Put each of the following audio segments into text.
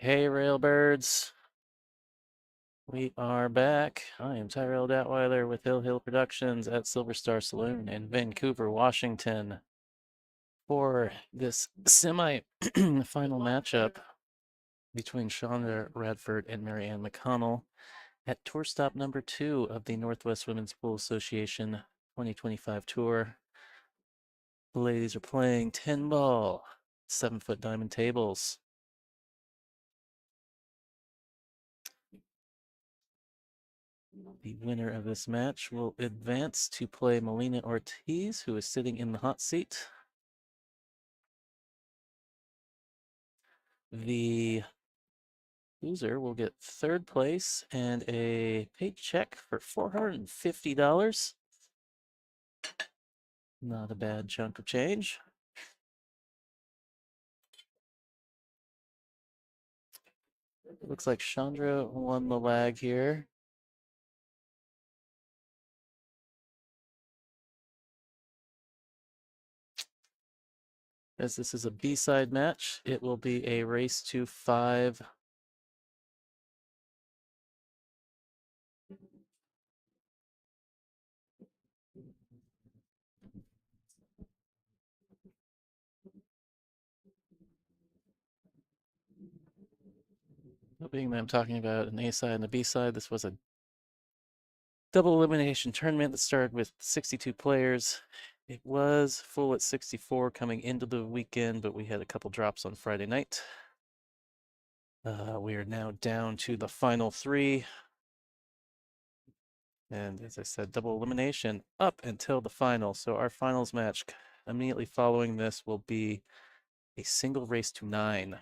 Hey, Railbirds. We are back. I am Tyrell Datweiler with Hill Productions at Silver Star Saloon in Vancouver, Washington for this semi-final matchup between Shaundra, Radford, and Maryann McConnell at tour stop number 2 of the Northwest Women's Pool Association 2025 tour. The ladies are playing 10 ball, 7-foot diamond tables. The winner of this match will advance to play Melina Ortiz, who is sitting in the hot seat. The loser will get third place and a paycheck for $450. Not a bad chunk of change. Looks like Shaundra won the lag here. As this is a B-side match, it will be a race to 5. Being that I'm talking about an A-side and a B-side, this was a double elimination tournament that started with 62 players. It was full at 64 coming into the weekend, but we had a couple drops on Friday night. We are now down to the final 3. And as I said, double elimination up until the final. So our finals match immediately following this will be a single race to 9.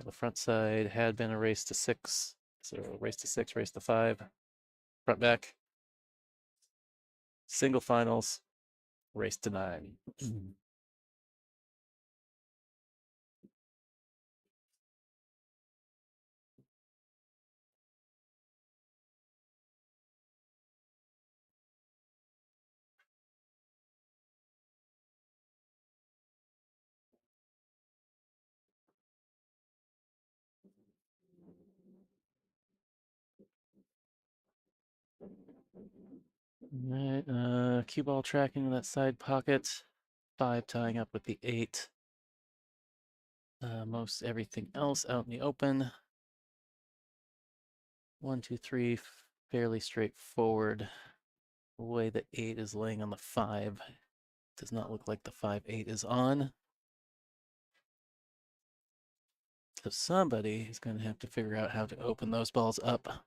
The front side had been a race to 6. So race to 6, race to 5, front back. Single finals, race to 9. All right, cue ball tracking in that side pocket. 5 tying up with the 8. Most everything else out in the open. 1, 2, 3, fairly straightforward. The way the 8 is laying on the 5 does not look like the 5-8 is on. So somebody is going to have to figure out how to open those balls up.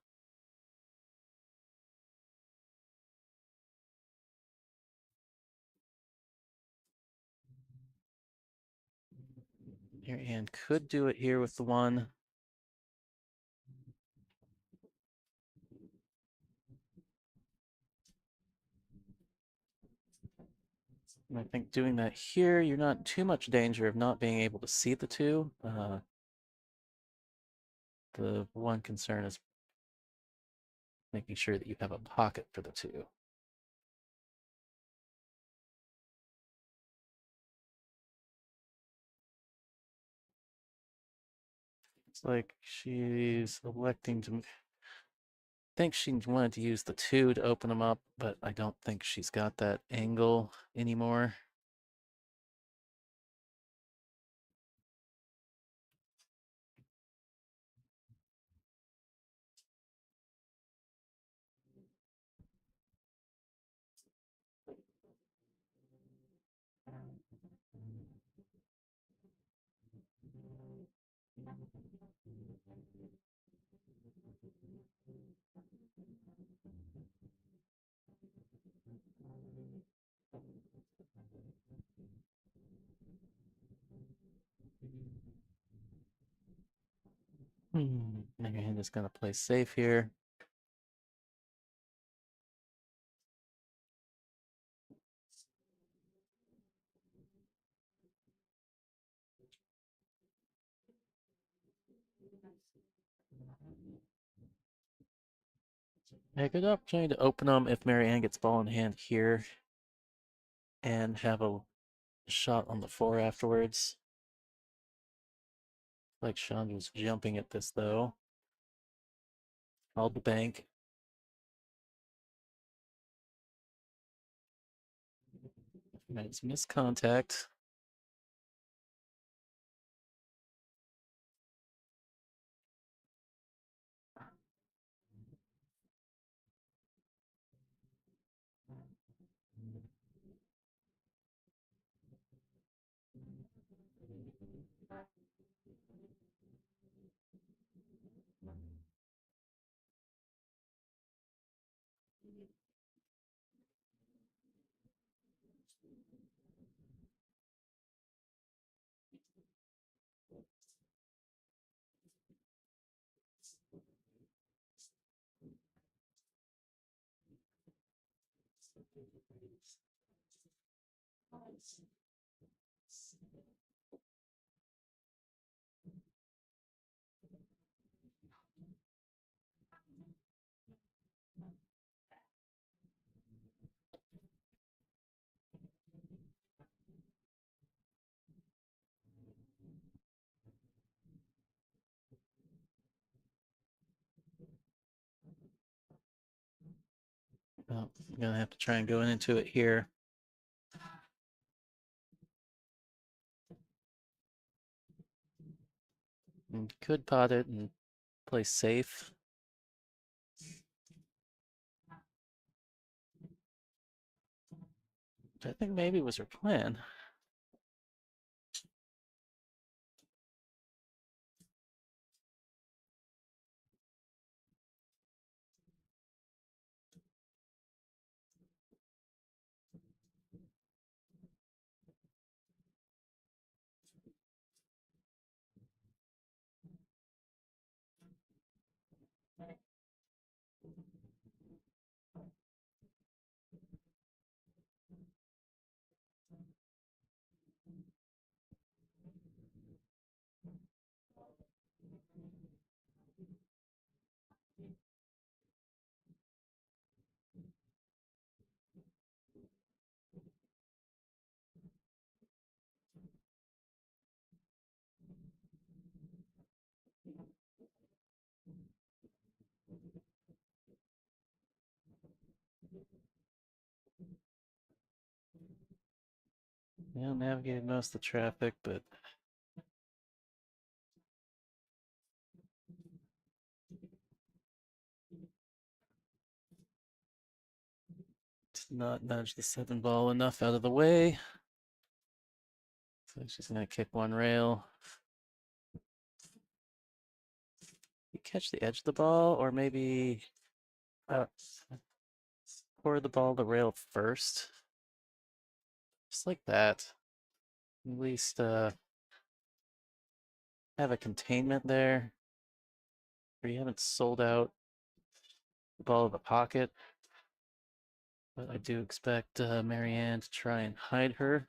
Maryann could do it here with the 1. And I think doing that here, you're not in too much danger of not being able to see the 2. The one concern is making sure that you have a pocket for the 2. It's like she's electing to. I think she wanted to use the 2 to open them up, but I don't think she's got that angle anymore. Maryann is going to play safe here. Yeah, good opportunity to open them if Maryann gets ball in hand here and have a shot on the 4 afterwards. Like Shaundra's jumping at this though. Called the bank. It's missed contact. Well, I'm gonna have to try and go into it here. And could pot it and play safe. Which I think maybe was her plan. Yeah, navigated most of the traffic, but did not nudge the 7 ball enough out of the way. So she's gonna kick one rail. You catch the edge of the ball, or maybe pour the ball to rail first. Just like that. At least have a containment there. Where you haven't sold out the ball of the pocket. But I do expect Maryann to try and hide her.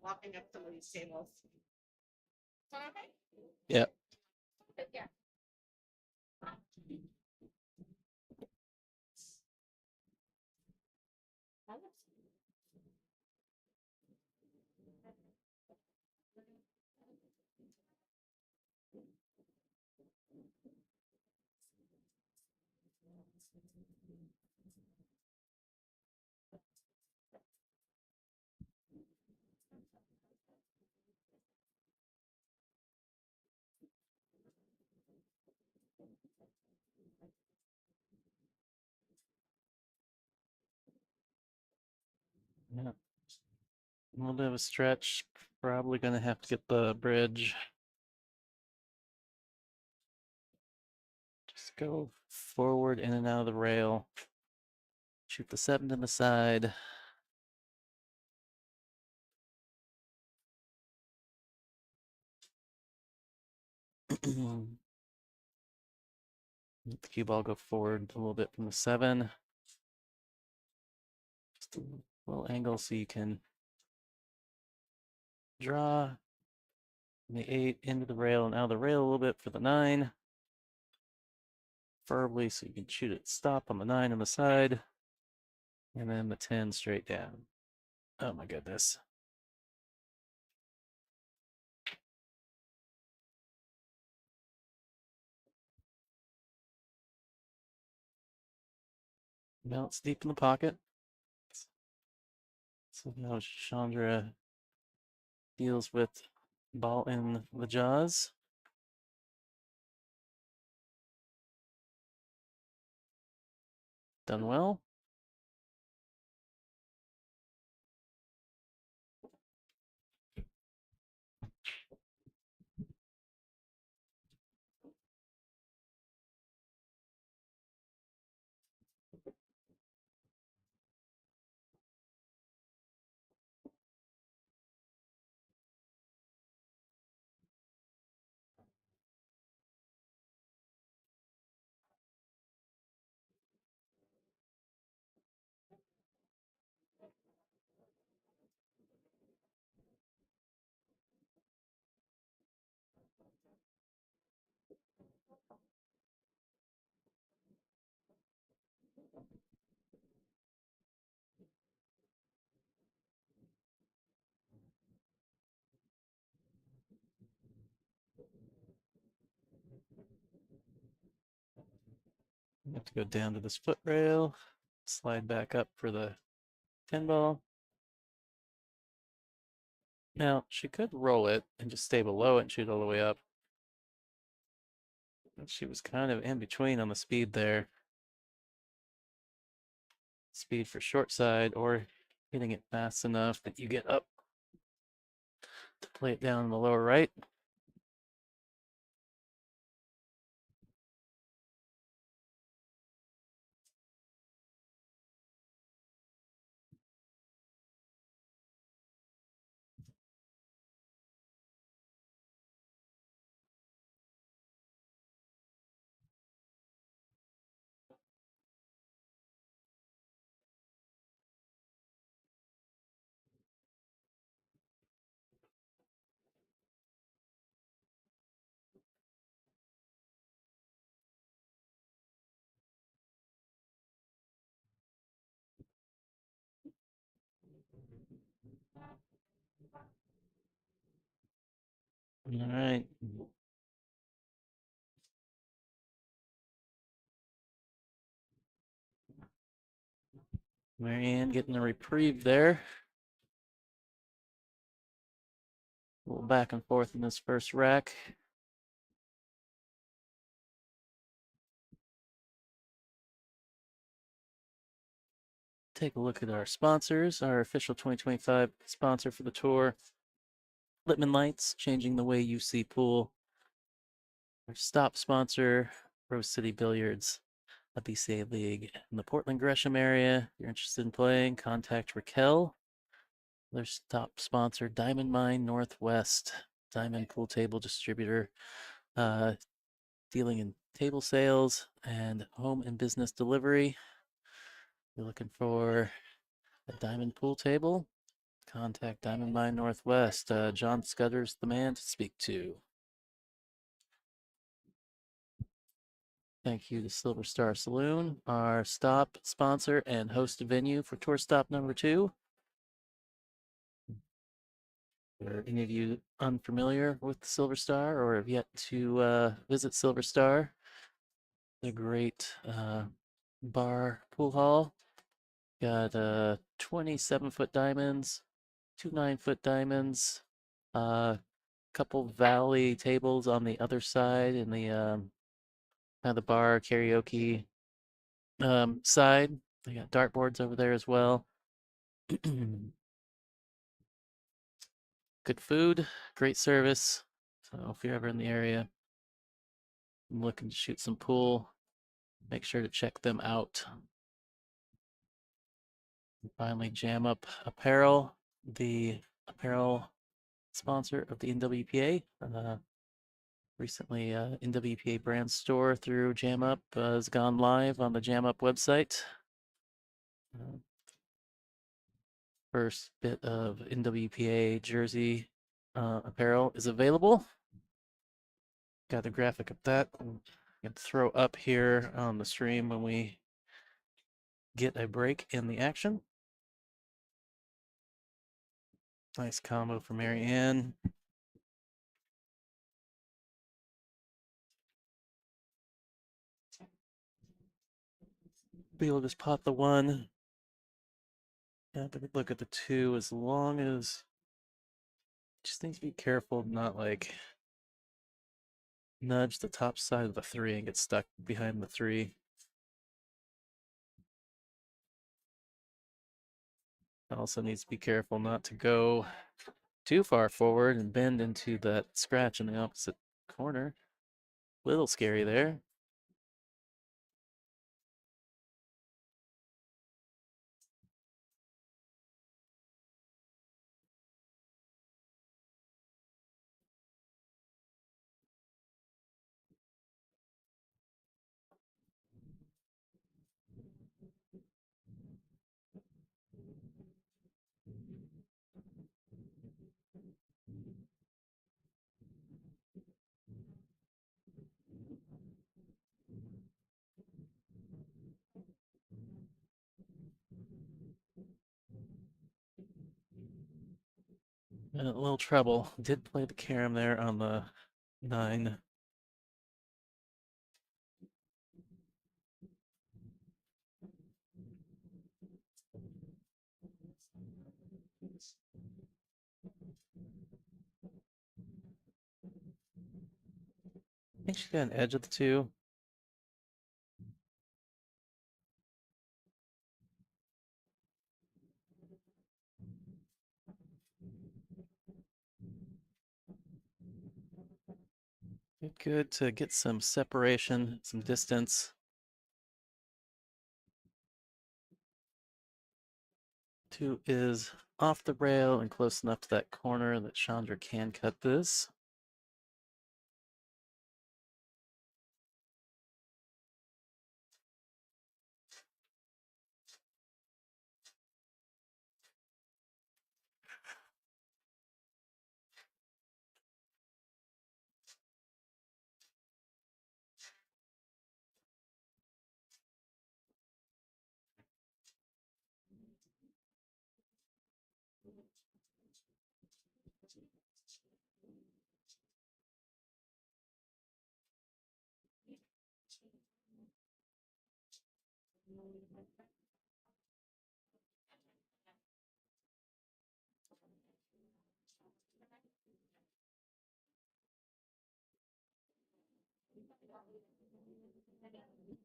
Walking up some of these tables. Yeah. Yeah. A little bit of a stretch. Probably gonna have to get the bridge. Just go forward in and out of the rail. Shoot the 7 to the side. Let the cue ball go forward a little bit from the 7. Just a little angle so you can draw from the 8 into the rail and out of the rail a little bit for the 9. Preferably so you can shoot it stop on the 9 on the side. And then the 10 straight down. Oh my goodness. Now it's deep in the pocket. So now Shaundra deals with ball in the jaws. Done well. You have to go down to this foot rail, slide back up for the 10 ball. Now, she could roll it and just stay below it and shoot all the way up. But she was kind of in between on the speed there. Speed for short side or hitting it fast enough that you get up to play it down in the lower right. All right. Maryann getting a reprieve there. A little back and forth in this first rack. Take a look at our sponsors. Our official 2025 sponsor for the tour, Littman Lights, changing the way you see pool. Our stop sponsor, Rose City Billiards, a BCA league in the Portland Gresham area. If you're interested in playing, contact Raquel. Their stop sponsor, Diamond Mine Northwest, diamond pool table distributor, dealing in table sales and home and business delivery. You're looking for a diamond pool table, contact Diamond Mine Northwest. John Scudder's the man to speak to. Thank you to Silver Star Saloon, our stop sponsor and host venue for tour stop number 2. Are any of you unfamiliar with Silver Star or have yet to visit Silver Star? The great bar pool hall. Got 27-foot diamonds, 2 9-foot diamonds, couple valley tables on the other side in the kind of the bar karaoke side. They got dartboards over there as well. Good food, great service. So if you're ever in the area, I'm looking to shoot some pool, make sure to check them out. And finally, Jam Up Apparel, the apparel sponsor of the NWPA. Recently, NWPA brand store through JamUp has gone live on the JamUp website. First bit of NWPA jersey apparel is available. Got the graphic of that. I'm going to throw up here on the stream when we get a break in the action. Nice combo for Maryann. Beal just pop the one. Yeah, but look at the two. As long as just need to be careful, not like nudge the top side of the three and get stuck behind the three. Also needs to be careful not to go too far forward and bend into that scratch in the opposite corner. Little scary there. A little trouble. Did play the carom there on the 9. I think she got an edge of the two. Good to get some separation, some distance. Two is off the rail and close enough to that corner that Shaundra can cut this.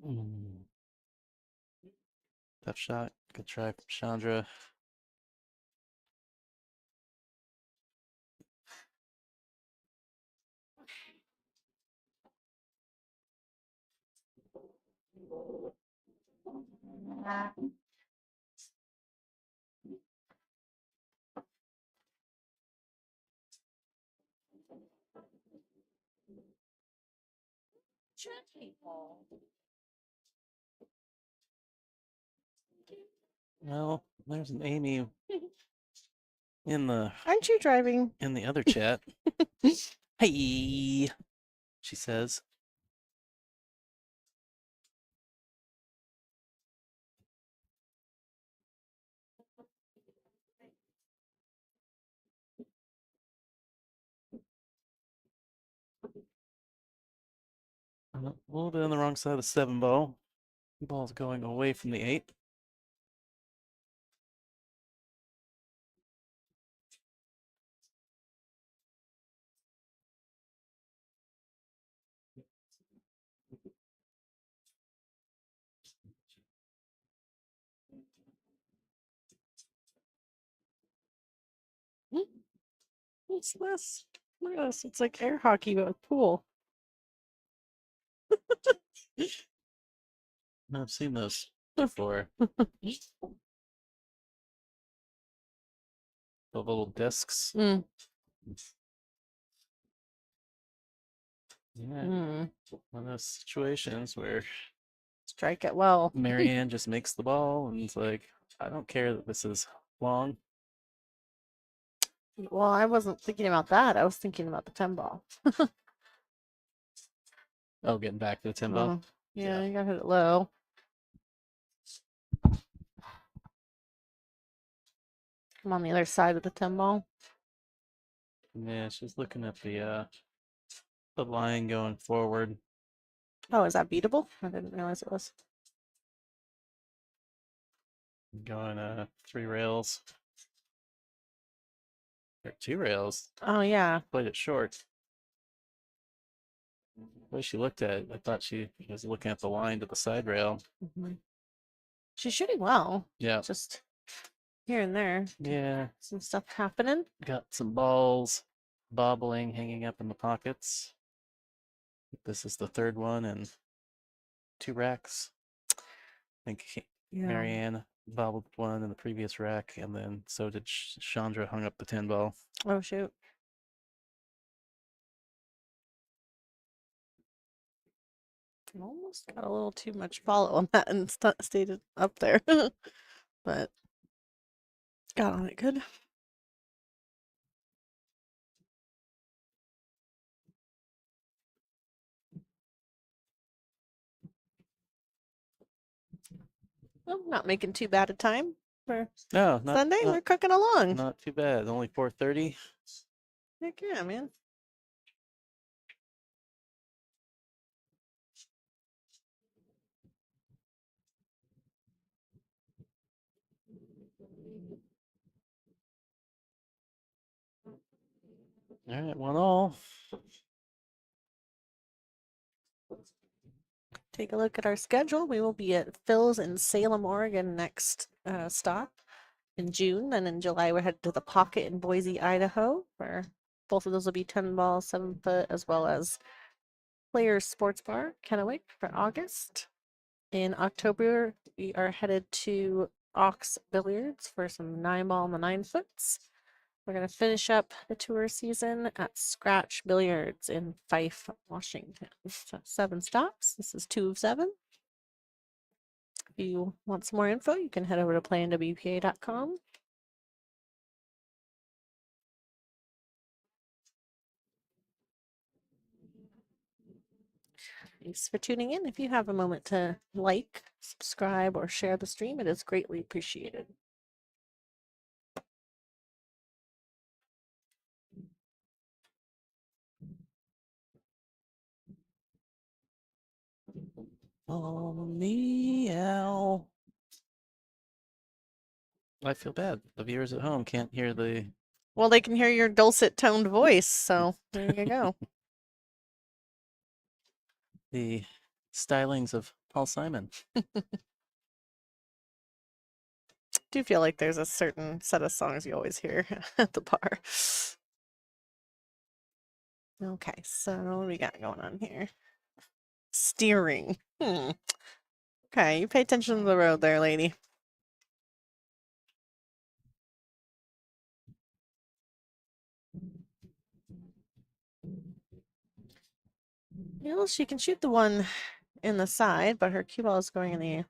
Mm. Tough shot. Good try from Shaundra. Well, there's an Amy in the Aren't you driving? in the other chat. Hey, she says. A little bit on the wrong side of the 7 ball. Ball's going away from the 8. What's this? Look at this. It's like air hockey, but with pool. I've seen those before. The little discs. Mm. Yeah, Hmm. one of those situations where Strike it well. Maryann just makes the ball and it's like, I don't care that this is long. Well, I wasn't thinking about that. I was thinking about the 10 ball. Oh, getting back to the 10 ball. Yeah, you gotta hit it low. I'm on the other side of the 10 ball. Yeah, she's looking at the line going forward. Oh, is that beatable? I didn't realize it was. Going 3 rails. Or 2 rails. Oh, yeah. Played it short. The way she looked at it, I thought she was looking at the line to the side rail. Mhm. She's shooting well. Yeah. Just here and there. Yeah. Some stuff happening. Got some balls bobbling, hanging up in the pockets. This is the third one and 2 racks. I think Maryann bobbled one in the previous rack, and then so did Shaundra, hung up the 10 ball. Oh, shoot. Almost got a little too much follow on that and stayed it up there. But got on it good. Well, not making too bad a time for No, not Sunday. We're cooking along. not too bad. Only 4:30. Heck yeah, man. All right, 1-all. Take a look at our schedule. We will be at Phil's in Salem, Oregon next stop in June. Then in July, we're headed to the Pocket in Boise, Idaho, where both of those will be 10 ball, 7 foot, as well as Players Sports Bar, Kennewick for August. In October, we are headed to Ox Billiards for some 9 ball and the 9 foots. We're going to finish up the tour season at Scratch Billiards in Fife, Washington. So 7 stops. This is 2 of 7. If you want some more info, you can head over to playnwpa.com. Thanks for tuning in. If you have a moment to like, subscribe, or share the stream, it is greatly appreciated. Oh, meow. I feel bad. The viewers at home can't hear the. Well, they can hear your dulcet toned voice, so there you go. The stylings of Paul Simon. Do feel like there's a certain set of songs you always hear at the bar. Okay, so what do we got going on here? Steering. Okay, you pay attention to the road there, lady. Well, she can shoot the one in the side, but her cue ball is going in the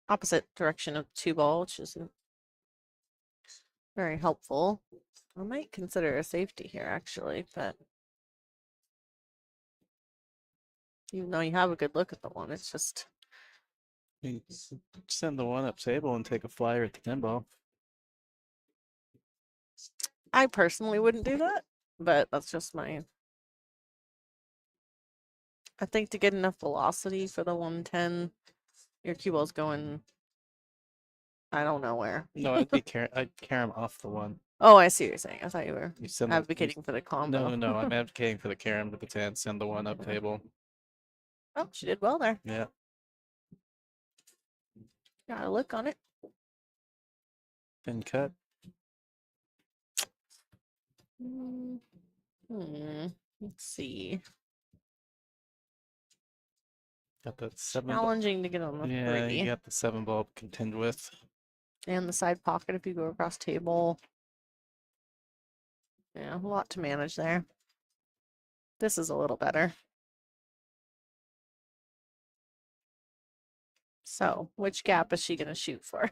opposite direction of the 2 ball, which isn't very helpful. I might consider a safety here, actually, but even though you have a good look at the one, it's just. You send the one up table and take a flyer at the 10 ball. I personally wouldn't do that, but that's just my. I think to get enough velocity for the 110, your cue ball's going. I don't know where. No, I'd carry him off the one. Oh, I see what you're saying. I thought you were You send advocating for the combo. No, I'm advocating for the carom to the 10, send the one up table. Oh, she did well there. Yeah. Got a look on it. Been cut. Let's see. Got that 7 Challenging to get on the Yeah, 3. you got the 7 ball to contend with. And the side pocket if you go across table. Yeah, a lot to manage there. This is a little better. So, which gap is she going to shoot for?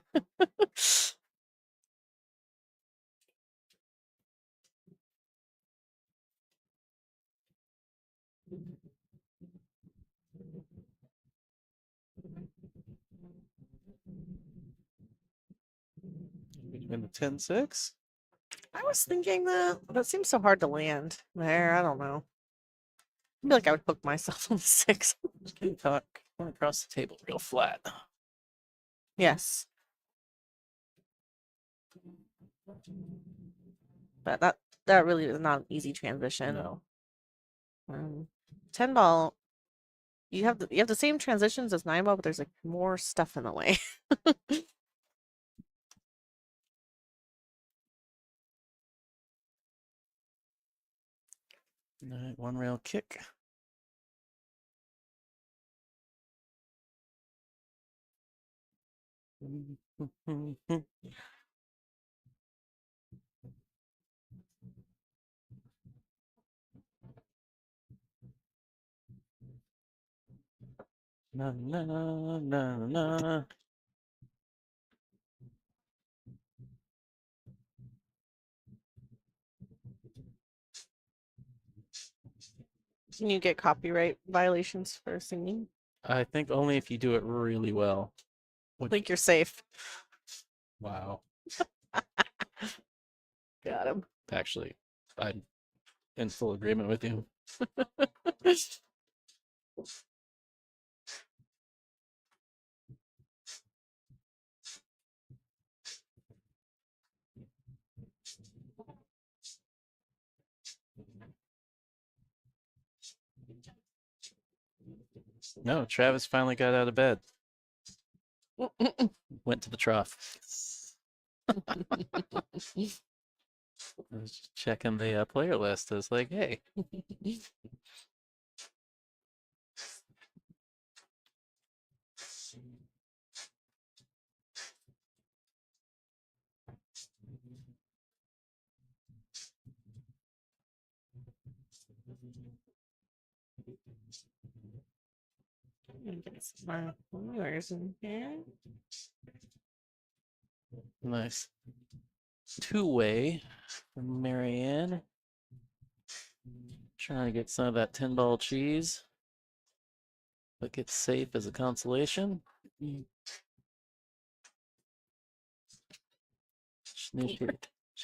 In the 10-6? I was thinking that seems so hard to land. There, I don't know. I feel like I would hook myself on the 6. Can talk across the table real flat. Yes. But that really is not an easy transition. No. 10 ball, you have the same transitions as 9 ball, but there's like more stuff in the way. All right, one rail kick. Na na na na na. Can you get copyright violations for singing? I think only if you do it really well. I think you're safe. Wow. Got him. Actually, I'm in full agreement with you. No, Travis finally got out of bed. Went to the trough. I was just checking the player list. I was like, hey. Get some viewers in here. Nice. Two-way from Maryann. Trying to get some of that 10-ball cheese, but get safe as a consolation. She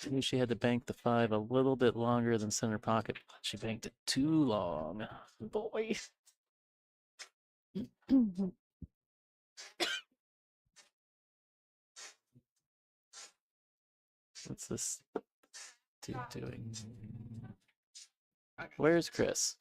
knew she had to bank the 5 a little bit longer than center pocket, but she banked it too long. Boy. What's this dude doing? Where's Chris?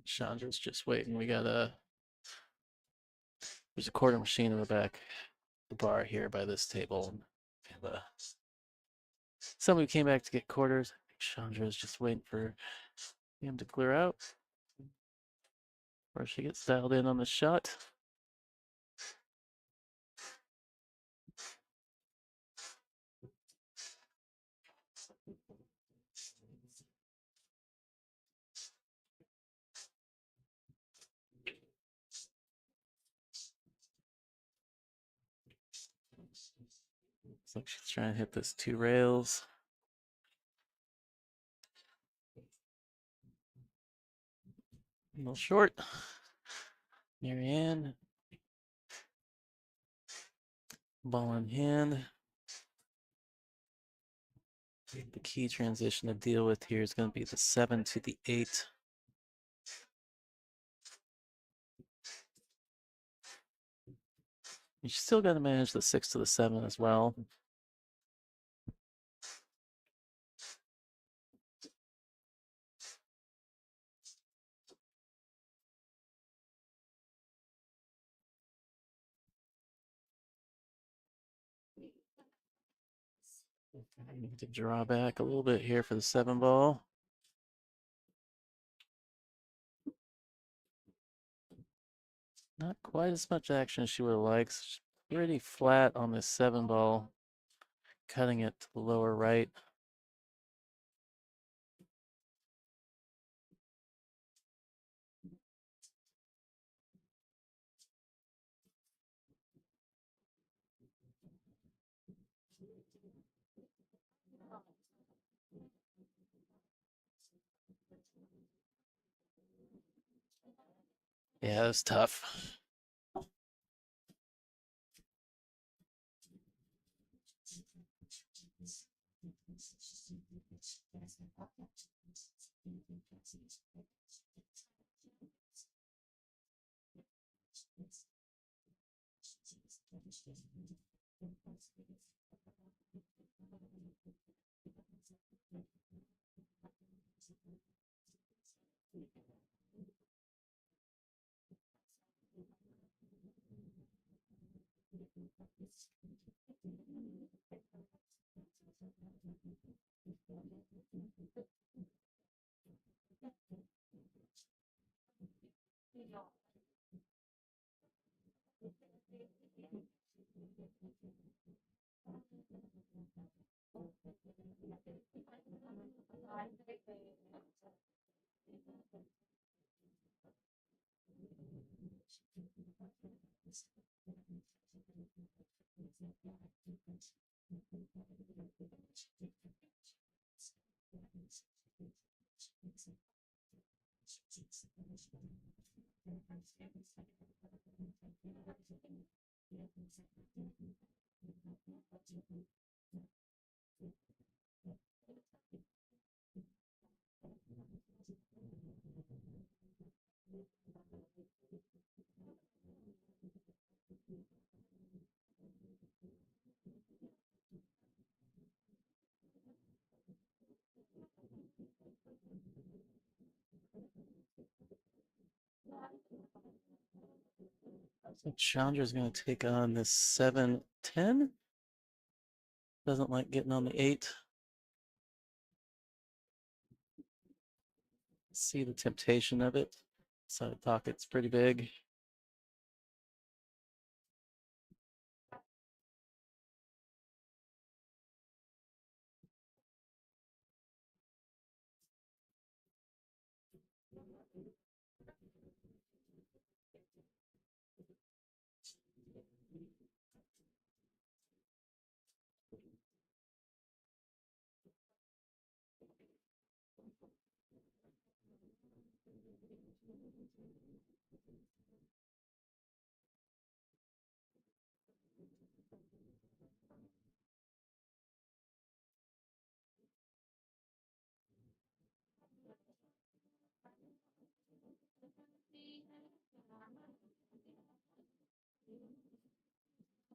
Shaundra's just waiting. There's a quarter machine in the back, the bar here by this table. And, somebody came back to get quarters. I think Shaundra's just waiting for him to clear out. Or she gets dialed in on the shot. Looks like she's trying to hit this 2 rails. A little short. Maryann. Ball in hand. The key transition to deal with here is going to be the 7 to the 8. You still got to manage the 6 to the 7 as well. I need to draw back a little bit here for the 7 ball. Not quite as much action as she would have liked. She's pretty flat on this 7 ball, cutting it to the lower right. Yeah, that's tough. So Shaundra's going to take on this 7-10. Doesn't like getting on the 8. See the temptation of it. Side pocket's pretty big.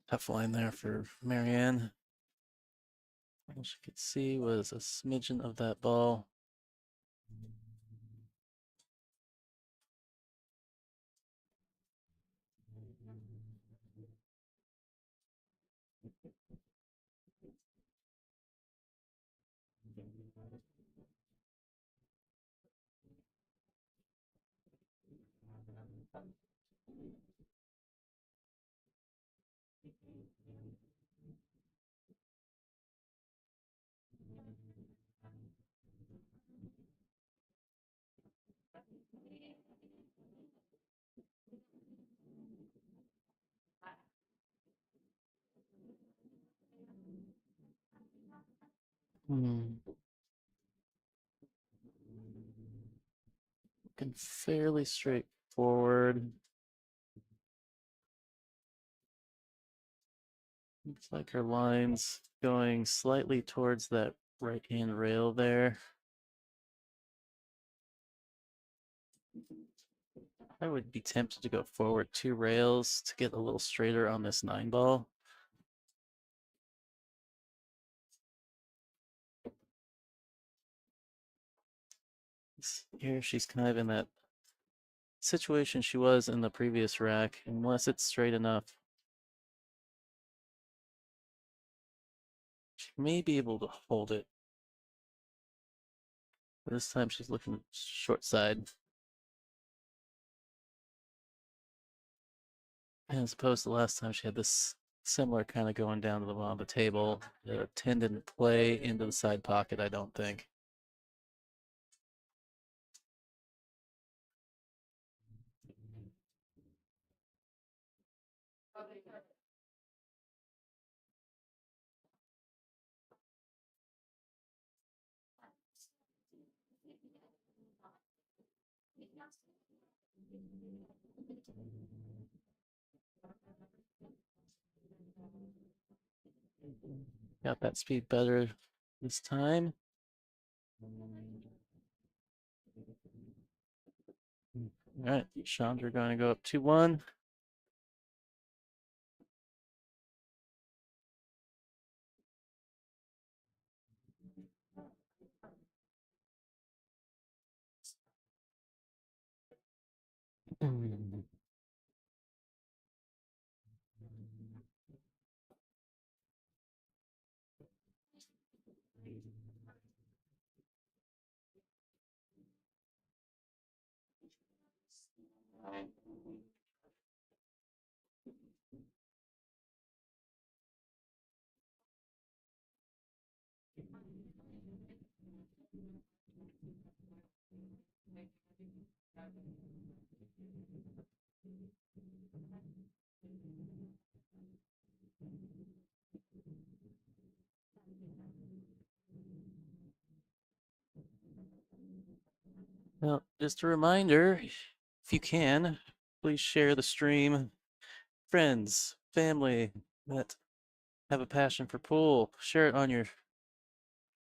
Tough line there for Maryann. All she could see was a smidgen of that ball. Looking fairly straightforward. Looks like her line's going slightly towards that right-hand rail there. I would be tempted to go forward 2 rails to get a little straighter on this 9 ball. Here she's kind of in that situation she was in the previous rack, unless it's straight enough. She may be able to hold it. But this time she's looking short side. As opposed to last time she had this similar kind of going down to the bottom of the table. The 10 didn't play into the side pocket, I don't think. Got that speed better this time. All right, Shaundra going to go up 2-1. Well, just a reminder, if you can, please share the stream. Friends, family that have a passion for pool, share it on your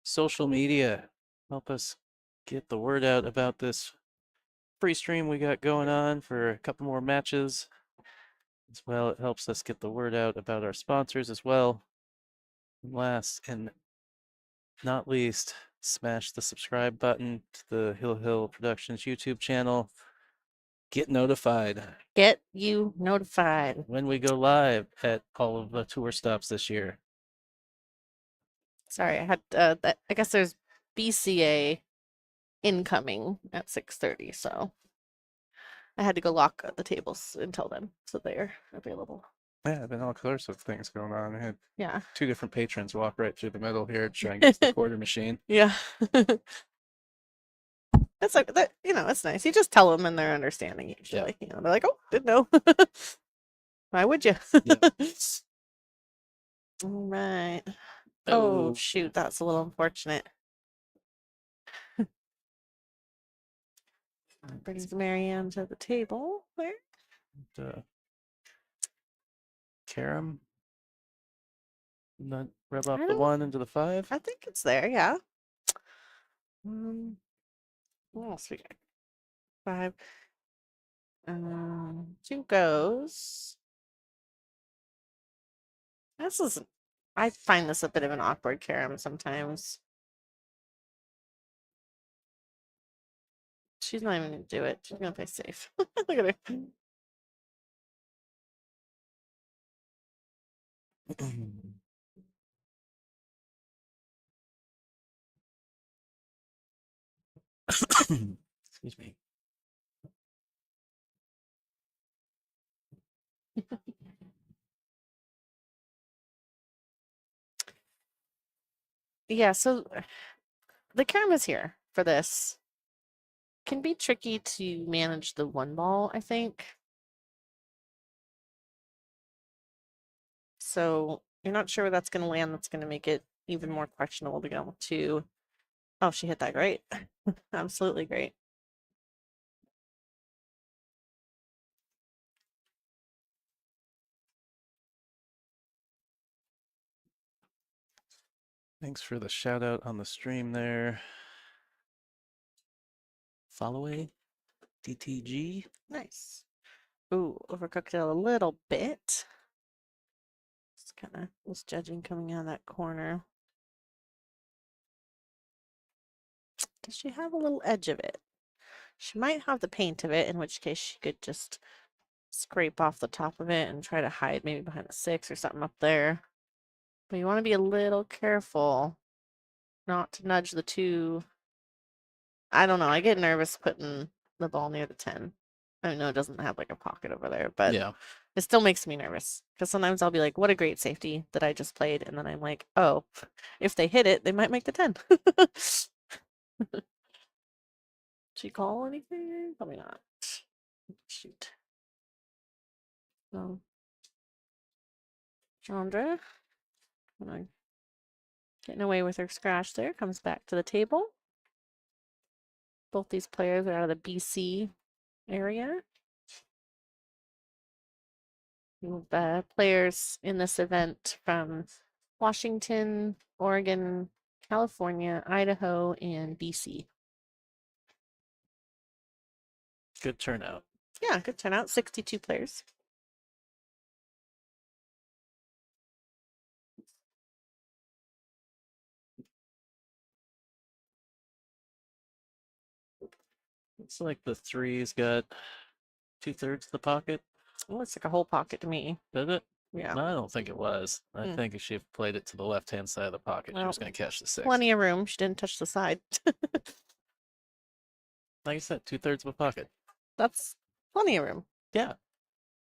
social media. Help us get the word out about this free stream we got going on for a couple more matches. As well, it helps us get the word out about our sponsors as well. And last and not least, smash the subscribe button to the Hill Productions YouTube channel. Get notified Get you notified. when we go live at all of the tour stops this year. Sorry, I had I guess there's BCA incoming at 6:30, so I had to go lock the tables until then, so they're available. Yeah, been all sorts of things going on. I had Yeah. 2 different patrons walk right through the middle here to try and get to the quarter machine. Yeah. That's like that, it's nice. You just tell them and they're understanding usually. They're like, "Oh, didn't know." Why would you? Yep. All right. Oh, shoot, that's a little unfortunate. Brings Maryann to the table there. Karam. Not rub off I the don't- 1 into the 5. I think it's there, yeah. What else we got? 5. 2 goes. I find this a bit of an awkward carom sometimes. She's not even gonna do it. She's gonna play safe. Look at her. Excuse me. Yeah, so the carom is here for this. Can be tricky to manage the 1 ball, I think. So you're not sure where that's going to land. That's going to make it even more questionable to go to. Oh, she hit that great. Absolutely great. Thanks for the shout out on the stream there. Followay. DTG. Nice. Ooh, overcooked it a little bit. Just kind of was judging coming out of that corner. Does she have a little edge of it? She might have the paint of it, in which case she could just scrape off the top of it and try to hide maybe behind the 6 or something up there. But you want to be a little careful not to nudge the 2. I don't know. I get nervous putting the ball near the 10. I know it doesn't have like a pocket over there, but Yeah. it still makes me nervous because sometimes I'll be like, what a great safety that I just played. And then I'm like, oh, if they hit it, they might make the 10. She call anything? Probably not. Shoot. So, Shaundra, getting away with her scratch there, comes back to the table. Both these players are out of the BC area. Players in this event from Washington, Oregon, California, Idaho, and BC. Good turnout. Yeah, good turnout. 62 players. Looks like the 3's got 2/3 of the pocket. It looks like a whole pocket to me. Does it? Yeah. No, I don't think it was. I think if she played it to the left-hand side of the pocket, she was Well, going to catch the 6. Plenty of room. She didn't touch the side. Like I said, 2/3 of a pocket. That's plenty of room, Yeah,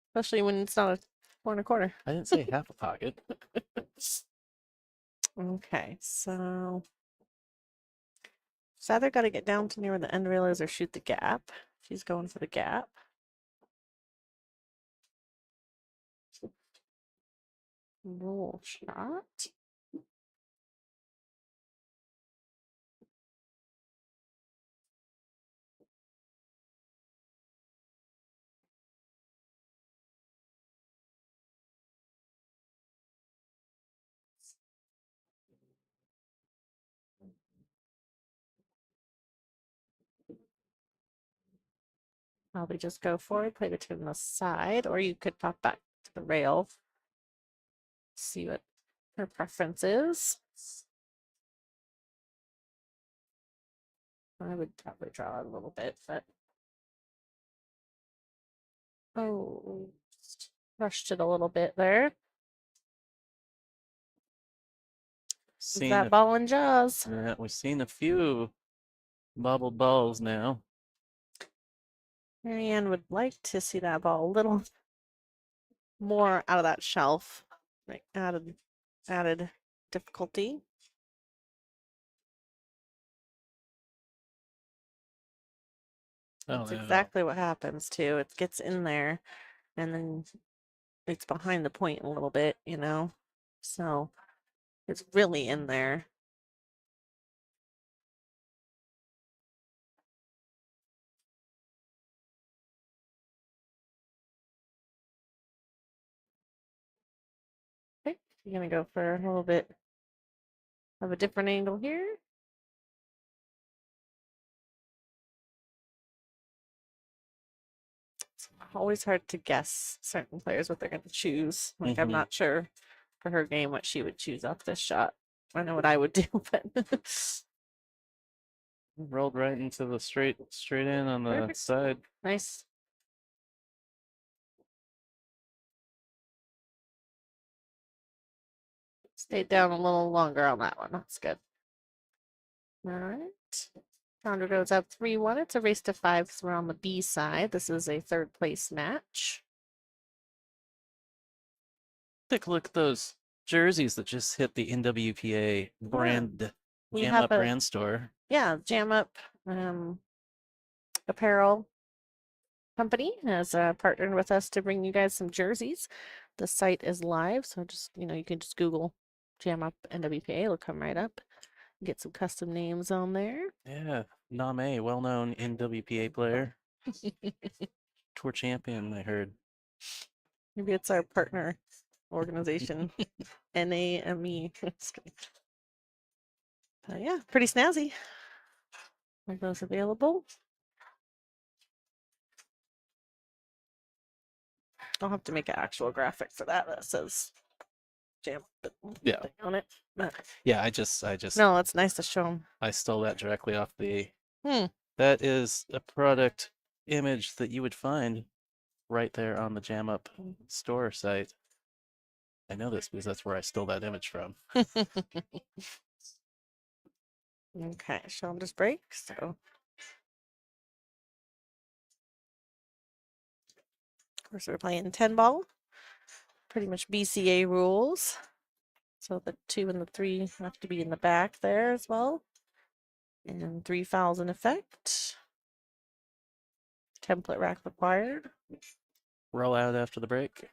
especially when it's not a 4 1/4. I didn't say half a pocket. Okay, so she's either got to get down to near where the end rail is or shoot the gap. She's going for the gap. Roll shot. Probably just go forward, play between the side, or you could pop back to the rail. See what her preference is. I would probably draw it a little bit, but oh, rushed it a little bit there. Is that ball in jaws? Yeah, we've seen a few bobbled balls now. Maryann would like to see that ball a little more out of that shelf. Like added difficulty. That's exactly what happens too. It gets in there and then it's behind the point a little bit, you know? So it's really in there. Okay, you're gonna go for a little bit of a different angle here. It's always hard to guess certain players what they're gonna choose. Like I'm not sure for her game what she would choose off this shot. I know what I would do, but rolled right into the straight in on the side. Nice. Stayed down a little longer on that one. That's good. All right. Shaundra goes up 3-1. It's a race to 5 because we're on the B side. This is a 3rd place match. Take a look at those jerseys that just hit the NWPA brand, Jam Up brand store. Yeah, Jam Up apparel company has partnered with us to bring you guys some jerseys. The site is live, so just, you can just Google Jam Up NWPA. It'll come right up. Get some custom names on there. Yeah, Name, well-known NWPA player. Tour champion, I heard. Maybe it's our partner organization, NAME. Yeah, pretty snazzy. Are those available? I'll have to make an actual graphic for that says jam Yeah. thing on it. But Yeah, I just no, it's nice to show them. I stole that directly off the. Hmm. That is a product image that you would find right there on the Jam Up store site. I know this because that's where I stole that image from. Okay, Shaundra's break. So of course we're playing 10 ball. Pretty much BCA rules. So the 2 and the 3 have to be in the back there as well. And 3 fouls in effect. Template rack required. Roll out after the break.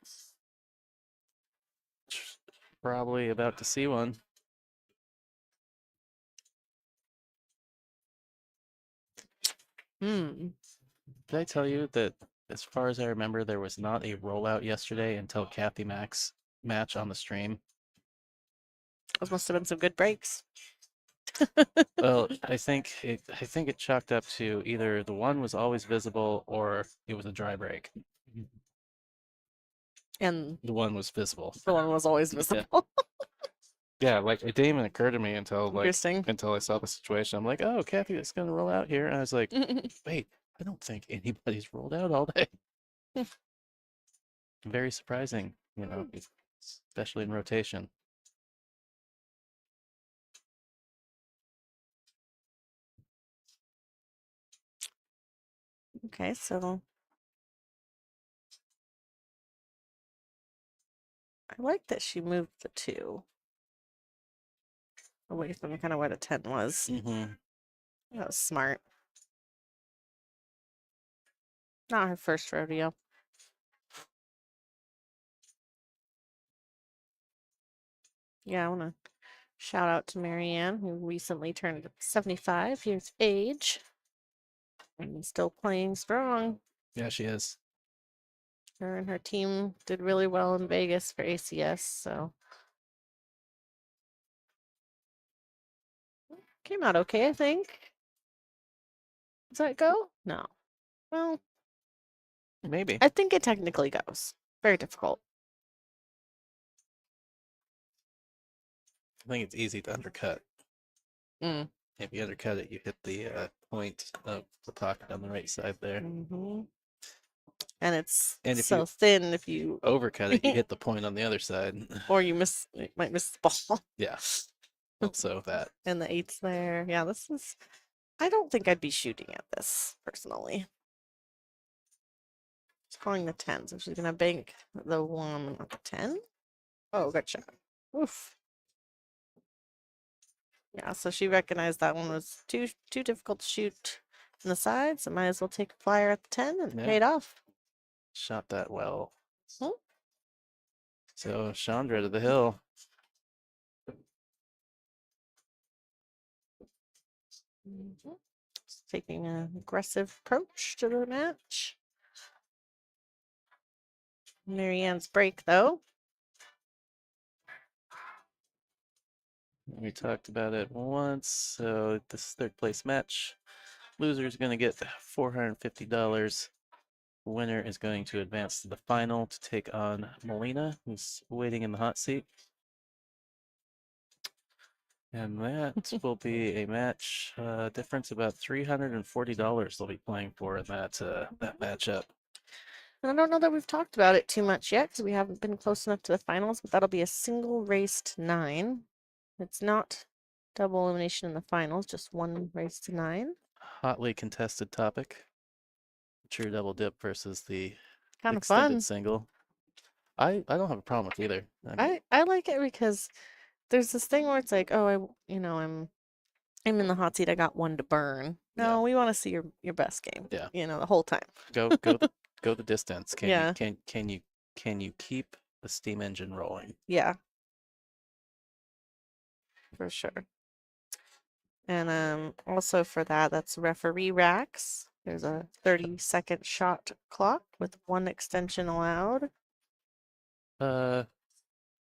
Probably about to see one. Hmm. Did I tell you that, as far as I remember, there was not a rollout yesterday until Kathy Mack's match on the stream? Those must have been some good breaks. Well, I think it chalked up to either the one was always visible or it was a dry break. And The one was visible. the one was always visible. Yeah, like it didn't even occur to me until Interesting. I saw the situation. I'm like, oh, Kathy is gonna roll out here, and I was like, wait, I don't think anybody's rolled out all day. Very surprising, especially in rotation. Okay, so I like that she moved the 2 away from kind of where the 10 was. Mm-hmm. That was smart. Not her first rodeo. Yeah, I want to shout out to Maryann, who recently turned 75 years of age and still playing strong. Yeah, she is. Her and her team did really well in Vegas for ACS, so came out okay, I think. Does that go? No. Well, Maybe. I think it technically goes. Very difficult. I think it's easy to undercut. Mm. If you undercut it, you hit the point of the pocket on the right side there. Mm-hmm. And it's And if so you thin if you overcut it, you hit the point on the other side. or you might miss the ball. Yeah. Also that. And the 8's there. Yeah, this is I don't think I'd be shooting at this personally. She's calling the 10, so she's gonna bank the 1, not the 10. Oh, good shot. Oof. Yeah, so she recognized that one was too difficult to shoot on the side, so might as well take a flyer at the 10 and Yeah. paid off. Shot that well. Hmm? So Shaundra to the hill. Mhm. Just taking an aggressive approach to the match. Maryann's break though. We talked about it once. So this third place match. Loser is going to get $450. Winner is going to advance to the final to take on Melina, who's waiting in the hot seat. And that will be a match difference about $340 they'll be playing for in that matchup. And I don't know that we've talked about it too much yet because we haven't been close enough to the finals, but that'll be a single race to 9. It's not double elimination in the finals, just 1 race to 9. Hotly contested topic. True double dip versus the Kind of extended fun. single. I don't have a problem with either. I like it because there's this thing where it's like, oh, I'm in the hot seat. I got 1 to burn. No, Yeah. we want to see your best game. Yeah. The whole time. Go the distance. Yeah. Can you keep the steam engine rolling? Yeah. For sure. And also for that's referee racks. There's a 30-second shot clock with 1 extension allowed. I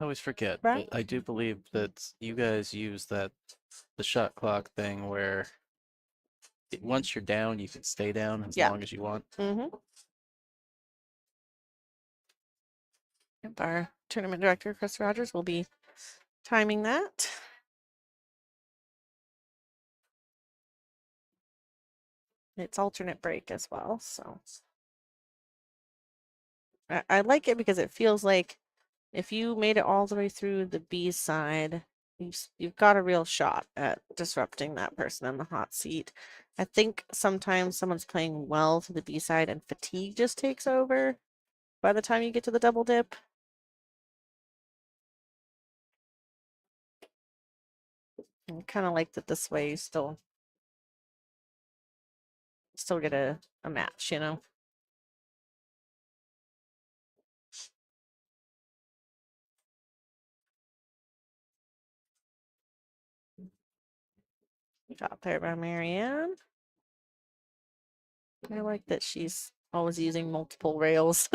always forget, Right. but I do believe that you guys use the shot clock thing where once you're down, you can stay down as Yeah. long as you want. Mm-hmm. Yep, our tournament director, Chris Rogers, will be timing that. It's alternate break as well, so I like it because it feels like if you made it all the way through the B side, you've got a real shot at disrupting that person in the hot seat. I think sometimes someone's playing well to the B side and fatigue just takes over by the time you get to the double dip. I kind of like that this way you still get a match, you know? Got there by Maryann. I like that she's always using multiple rails.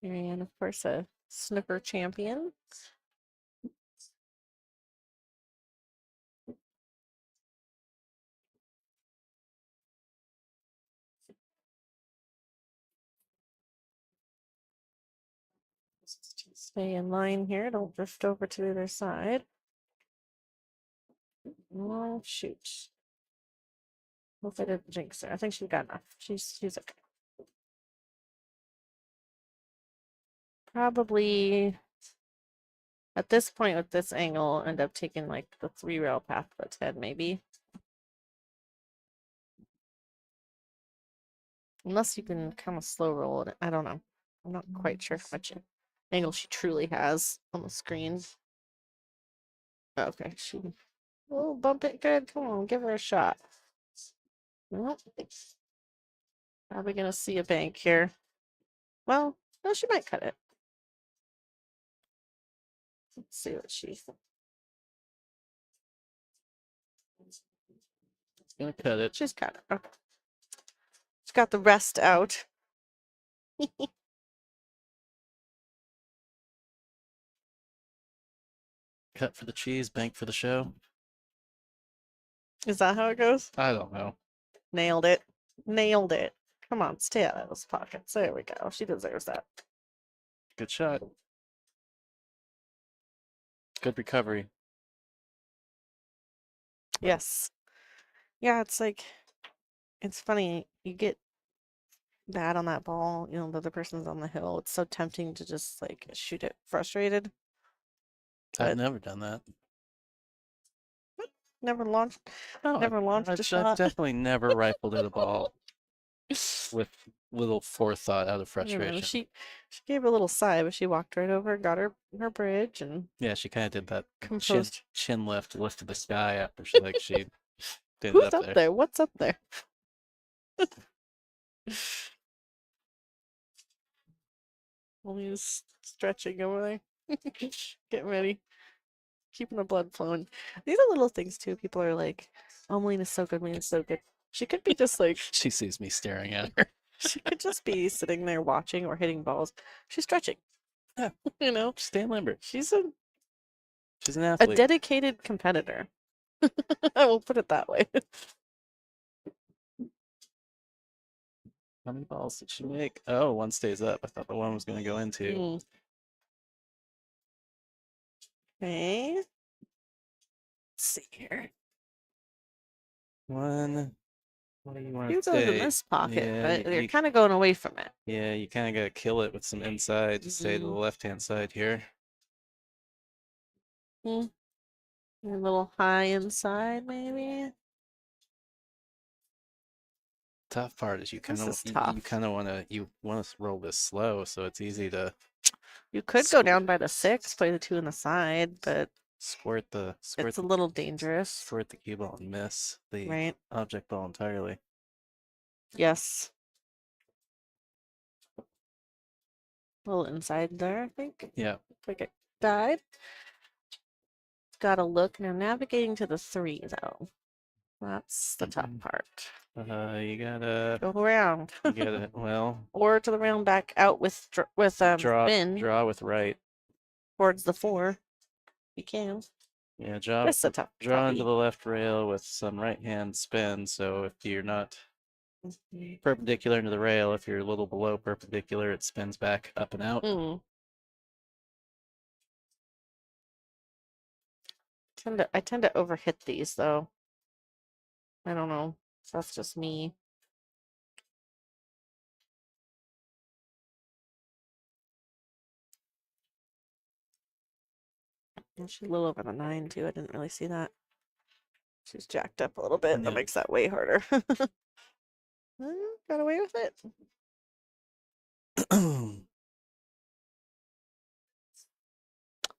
Maryann, of course, a snooker champion. Stay in line here. Don't drift over to the other side. Oh, shoot. Hope I didn't jinx her. I think she's got enough. She's okay. Probably at this point with this angle, end up taking like the 3-rail path that's head, maybe. Unless you can kind of slow roll it. I don't know. I'm not quite sure how much angle she truly has on the screen. Okay, she will bump it good. Come on, give her a shot. Nope. Probably gonna see a bank here. Well, no, she might cut it. Let's see what she's Gonna cut it. She's cut it. Okay. She's got the rest out. Cut for the cheese, bank for the show. Is that how it goes? I don't know. Nailed it. Nailed it. Come on, stay out of those pockets. There we go. She deserves that. Good shot. Good recovery. Yes. Yeah, it's like, it's funny. You get bad on that ball, you know, the other person's on the hill. It's so tempting to just like shoot it frustrated. I've But never done that. never launched No, never launched a I've shot. definitely never rifled at a ball with little forethought out of I don't know, frustration. she gave a little sigh, but she walked right over, got her bridge, and Yeah, she kind of did that composed. chin lift to the sky after she she did Who's it up there? What's up there? He's stretching over there. Getting ready. Keeping the blood flowing. These are little things too. People are like, oh, Melina's so good. Melina's so good. She could be just like, She sees me staring at her. she could just be sitting there watching or hitting balls. She's stretching. Yeah. You know? Stay limber. She's an a athlete. dedicated competitor. I will put it that way. How many balls did she make? Oh, one stays up. I thought the one was going to go into. Okay. Let's see here. One. What do you want You to goes say? in this pocket, Yeah, but they're kind of going away from it. Yeah, you kind of got to kill it with some inside to stay to the left-hand side here. A little high inside, maybe. Tough part is you kind of want to roll this slow, so it's easy to. You could go down by the 6, play the 2 on the side, but it's a little dangerous. Squirt the cue ball and miss the object ball entirely. Yes. A little inside there, I think. Yeah. Like it died. Gotta look. Now navigating to the 3, though. That's the tough part. You gotta go around. You gotta or to the round back out with spin. Draw with right towards the 4. You can. Yeah, draw That's a tough. Draw into the left rail with some right hand spin. So if you're not perpendicular into the rail. If you're a little below perpendicular, it spins back up and out. I tend to overhit these though. I don't know. That's just me. And she's a little over the 9 too. I didn't really see that. She's jacked up a little bit. That Yeah. makes that way harder. Got away with it.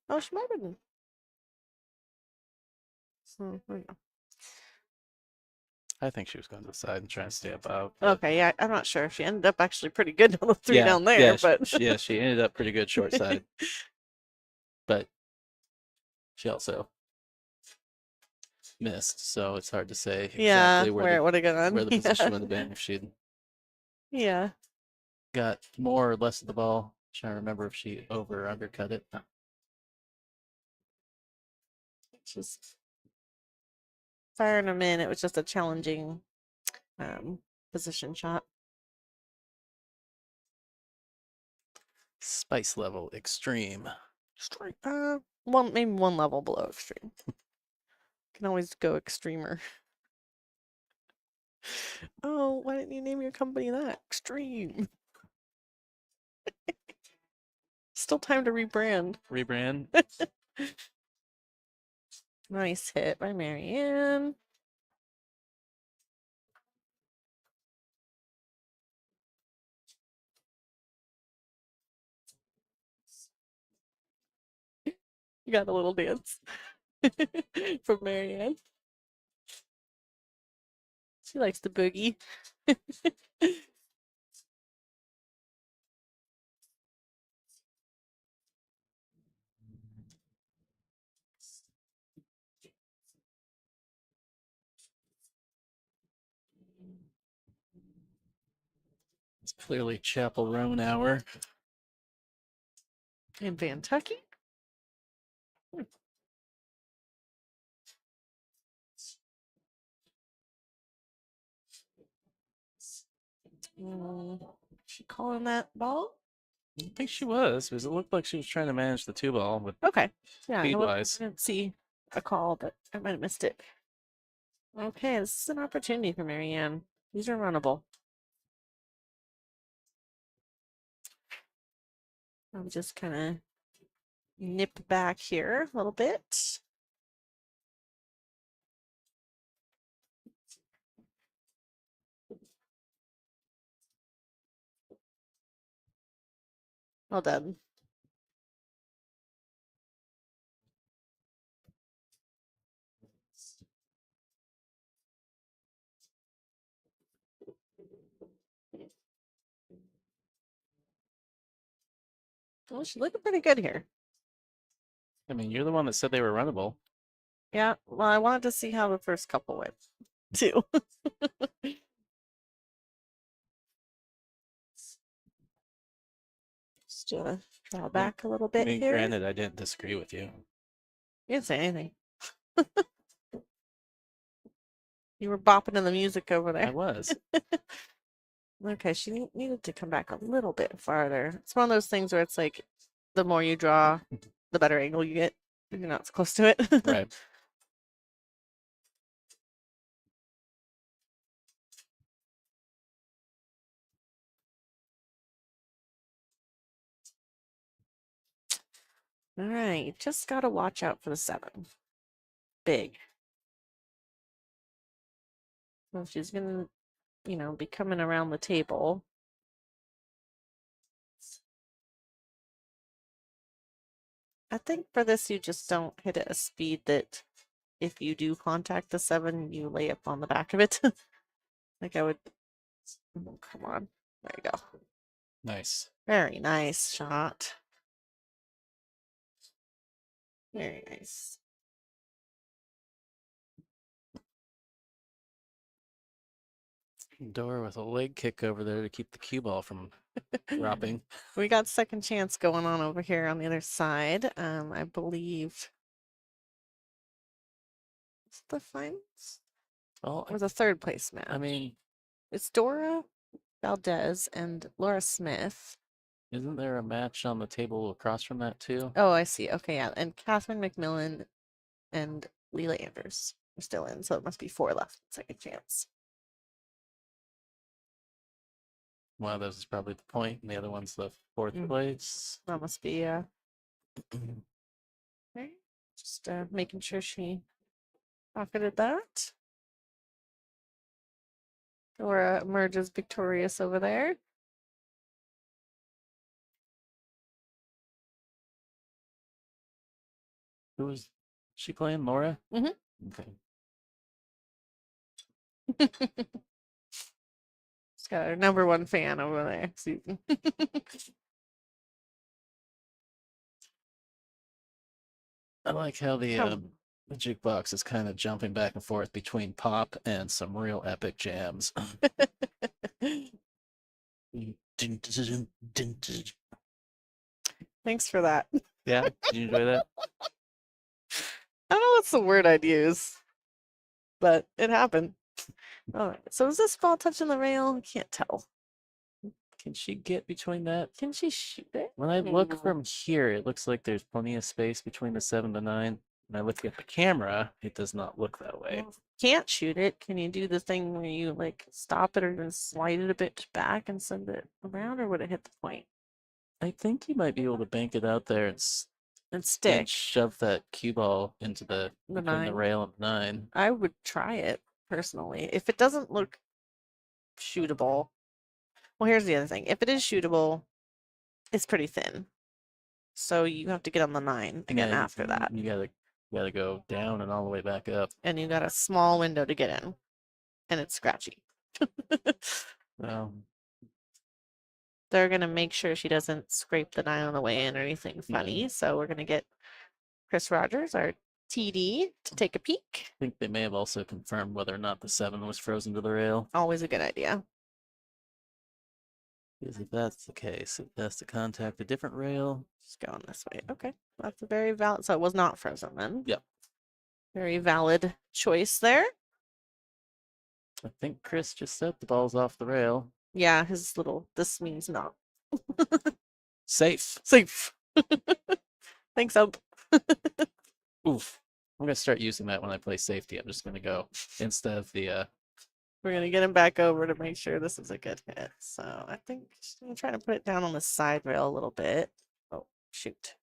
Oh, she might have been. I think she was going to the side and trying to stay up out. Okay, yeah, I'm not sure. She ended up actually pretty good on the 3 yeah, down there, yeah, but she ended up pretty good short side. But she also missed, so it's hard to say exactly where it would have gone. where the position would have been if she'd got more or less of the ball. Trying to remember if she over or undercut it. Just firing them in. It was just a challenging position shot. Spice level extreme. Maybe one level below extreme. Can always go extremer. Oh, why didn't you name your company that? Extreme. Still time to rebrand. Rebrand. Nice hit by Maryann. You got a little dance from Maryann. She likes the boogie. It's clearly Chapel Roan hour. In Vantucky? She calling that ball? I think she was, because it looked like she was trying to manage the 2-ball with Okay. Yeah, speed-wise. I didn't see a call, but I might have missed it. Okay, this is an opportunity for Maryann. These are runnable. I'll just kind of nip back here a little bit. Well done. Well, she's looking pretty good here. I mean, you're the one that said they were runnable. Yeah, well, I wanted to see how the first couple went, too. Just draw back a little bit here. Granted, I didn't disagree with you. You didn't say anything. You were bopping in the music over there. I was. Okay, she needed to come back a little bit farther. It's one of those things where it's like, the more you draw, the better angle you get. If you're not so close to it. Right. All right, just gotta watch out for the 7. Big. So she's gonna, be coming around the table. I think for this, you just don't hit at a speed that if you do contact the 7, you lay up on the back of it. Like I would, oh, come on. There you go. Nice. Very nice shot. Very nice. Door with a leg kick over there to keep the cue ball from dropping. We got second chance going on over here on the other side. I believe it's the finals. Well, Or the third place match. I mean, It's Dora Valdez and Laura Smith. Isn't there a match on the table across from that too? Oh, I see. Okay, yeah. And Catherine McMillan and Leela Anders are still in, so it must be 4 left. Second chance. One of those is probably the point, and the other one's the 4th place. That must be okay. Just making sure she pocketed that. Dora emerges victorious over there. Who was she playing? Laura? Mhm. Okay. She's got her #1 fan over there, Susan. I like how the jukebox is kind of jumping back and forth between pop and some real epic jams. Thanks for that. Yeah, did you enjoy that? I don't know what's the word I'd use, but it happened. All right. So is this ball touching the rail? I can't tell. Can she get between that? Can she shoot it? When I look from here, it looks like there's plenty of space between the 7 to 9. When I look at the camera, it does not look that way. Well, if you can't shoot it, can you do the thing where you like stop it or even slide it a bit back and send it around, or would it hit the point I think you might be able to bank it out there and and stick? shove that cue ball into The between the 9. rail and 9. I would try it personally. If it doesn't look shootable, well, here's the other thing. If it is shootable, it's pretty thin. So you have to get on the 9 again Yeah, after that. You gotta go down and all the way back up. And you got a small window to get in. And it's scratchy. Well, They're gonna make sure she doesn't scrape the 9 on the way in or anything funny. Yeah. So we're gonna get Chris Rogers, our TD, to take a peek. I think they may have also confirmed whether or not the 7 was frozen to the rail. Always a good idea. Because if that's the case, it has to contact a different rail. Just going this way. Okay. That's a very valid. So it was not frozen then. Yep. Very valid choice there. I think Chris just said the ball's off the rail. Yeah, his little, this means not. Safe. Safe. Thanks, Up. Oof. I'm gonna start using that when I play safety. I'm just gonna go instead of the We're gonna get him back over to make sure this is a good hit. So I think I'm gonna try to put it down on the side rail a little bit. Oh, shoot.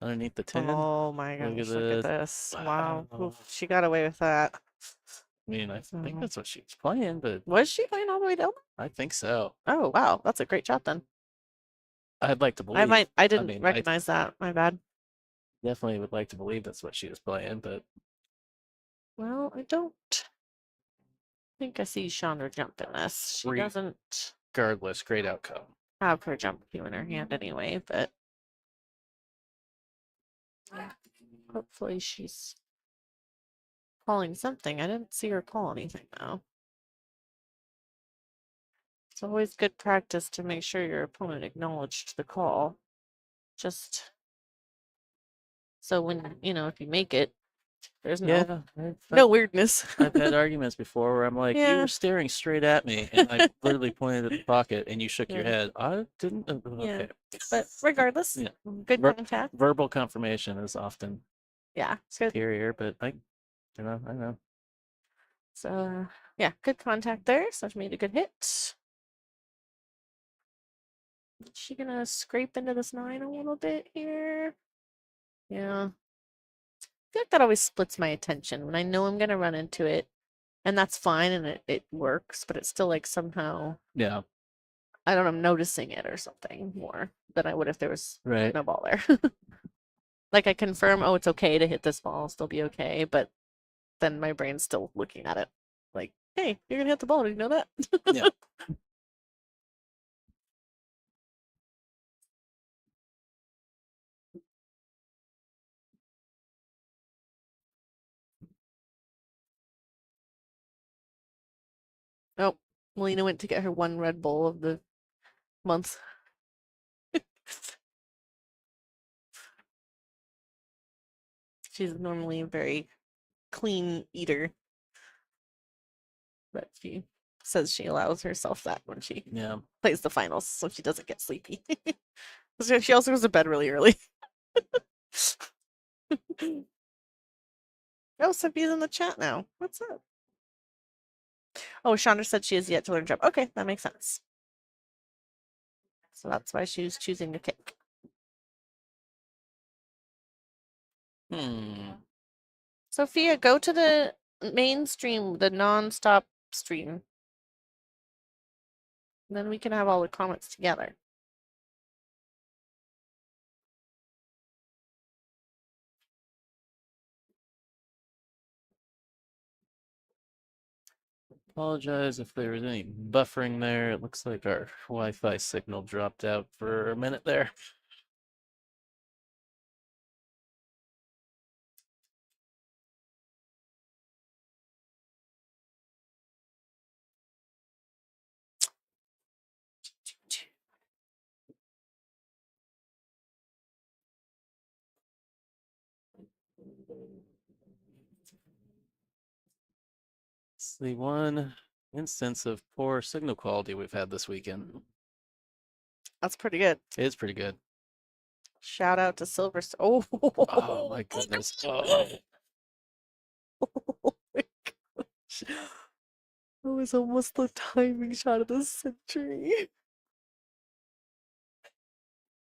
underneath the 10. Oh my Look gosh, at look at this. this. Wow. Wow. Oof, she got away with that. I mean, I think that's what she was playing, but Was she playing all the way down? I think so. Oh wow, that's a great shot then. I'd like to believe. I didn't mean, recognize that. My bad. Definitely would like to believe that's what she was playing, but Well, I don't think I see Shaundra jump in this. She doesn't regardless, great outcome. have her jump cue in her hand anyway, but hopefully she's calling something. I didn't see her call anything though. It's always good practice to make sure your opponent acknowledged the call. Just so when, if you make it, there's no weirdness. I've had arguments before where I'm like, you Yeah. were staring straight at me, and I literally pointed at the pocket, and you shook your Yeah. head. I didn't. Okay. But regardless, Yeah. good contact. Verbal confirmation is often Yeah, it's good. superior, but I know. So yeah, good contact there. So she made a good hit. Is she gonna scrape into this 9 a little bit here? Yeah. I feel like that always splits my attention when I know I'm gonna run into it, and that's fine and it works, but it's still like somehow Yeah. I don't know, I'm noticing it or something more than I would if there was Right. no ball there. Like I confirm, oh, it's okay to hit this ball, it'll still be okay, but then my brain's still looking at it like, hey, you're gonna hit the ball. Did you know that? Yeah. Oh, Melina went to get her 1 Red Bull of the month. She's normally a very clean eater, but she says she allows herself that when she Yeah. plays the finals, so she doesn't get sleepy. She also goes to bed really early. Oh, Sophia's in the chat now. What's up? Oh, Shaundra said she has yet to learn jump. Okay, that makes sense. So that's why she was choosing to kick. Sophia, go to the main stream, the non-stop stream. Then we can have all the comments together. Apologize if there was any buffering there. It looks like our Wi-Fi signal dropped out for a minute there. It's the one instance of poor signal quality we've had this weekend. That's pretty good. It is pretty good. Shout out to Silver. Oh my goodness. Oh. Oh my gosh. That was almost the timing shot of the century.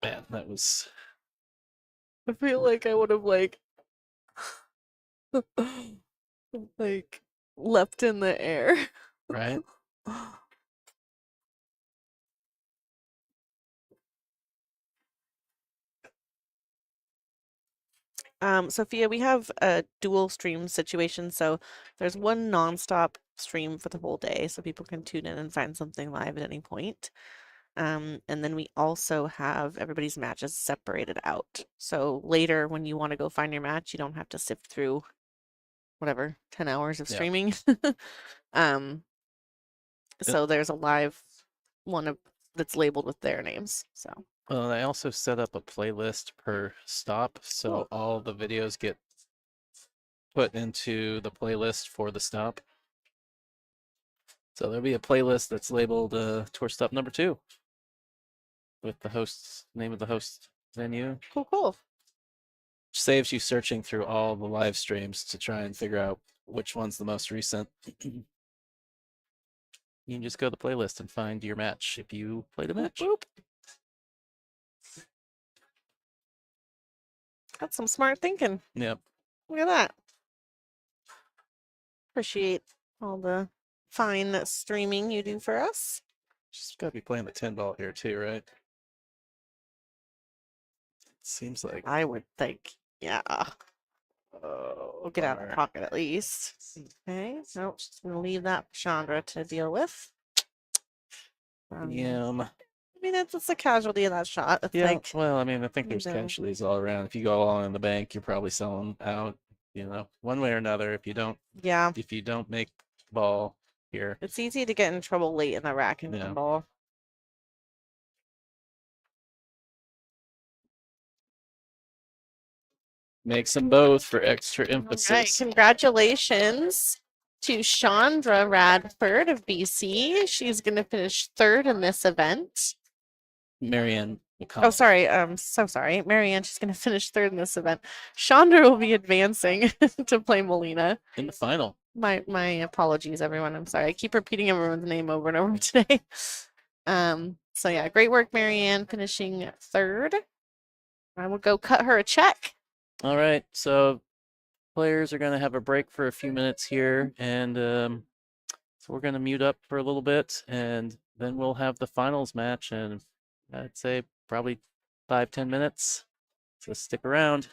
Man, that was. I feel like I would have like leapt in the air. Right? Sophia, we have a dual stream situation, so there's one nonstop stream for the whole day, so people can tune in and find something live at any point. And then we also have everybody's matches separated out. So later, when you want to go find your match, you don't have to sift through whatever 10 hours of Yeah. streaming. So there's a live one that's labeled with their names. So Well, I also set up a playlist per stop, so all the videos get put into the playlist for the stop. So there'll be a playlist that's labeled tour stop number 2 with the host's name of the host venue. cool. Which saves you searching through all the live streams to try and figure out which one's the most recent. You can just go to the playlist and find your match if you played a match. Boop. That's some smart thinking. Yep. Look at that. Appreciate all the fine streaming you do for us. Just gotta be playing the 10 ball here too, right? Seems like I would think, yeah. We'll get out of bummer. the pocket at least. Okay, nope, just gonna leave that for Shaundra to deal with. Yeah. I mean, it's a casualty of that shot. It's Yeah. like, Well, I mean, I think you there's know. casualties all around. If you go all in the bank, you're probably selling out. One way or another. If you don't yeah, make ball here, it's easy to get in trouble late in the rack and Yeah. ball. make them both for extra All right, emphasis. congratulations to Shaundra Radford of BC. She's gonna finish 3rd in this event. Maryann. Oh, sorry. So sorry. Maryann, she's going to finish 3rd in this event. Shaundra will be advancing to play Molina. In the final. My apologies, everyone. I'm sorry. I keep repeating everyone's name over and over today. So yeah, great work, Maryann, finishing 3rd. I will go cut her a check. All right. So players are going to have a break for a few minutes here. And so we're going to mute up for a little bit. And then we'll have the finals match. And I'd say probably 5-10 minutes. So stick around.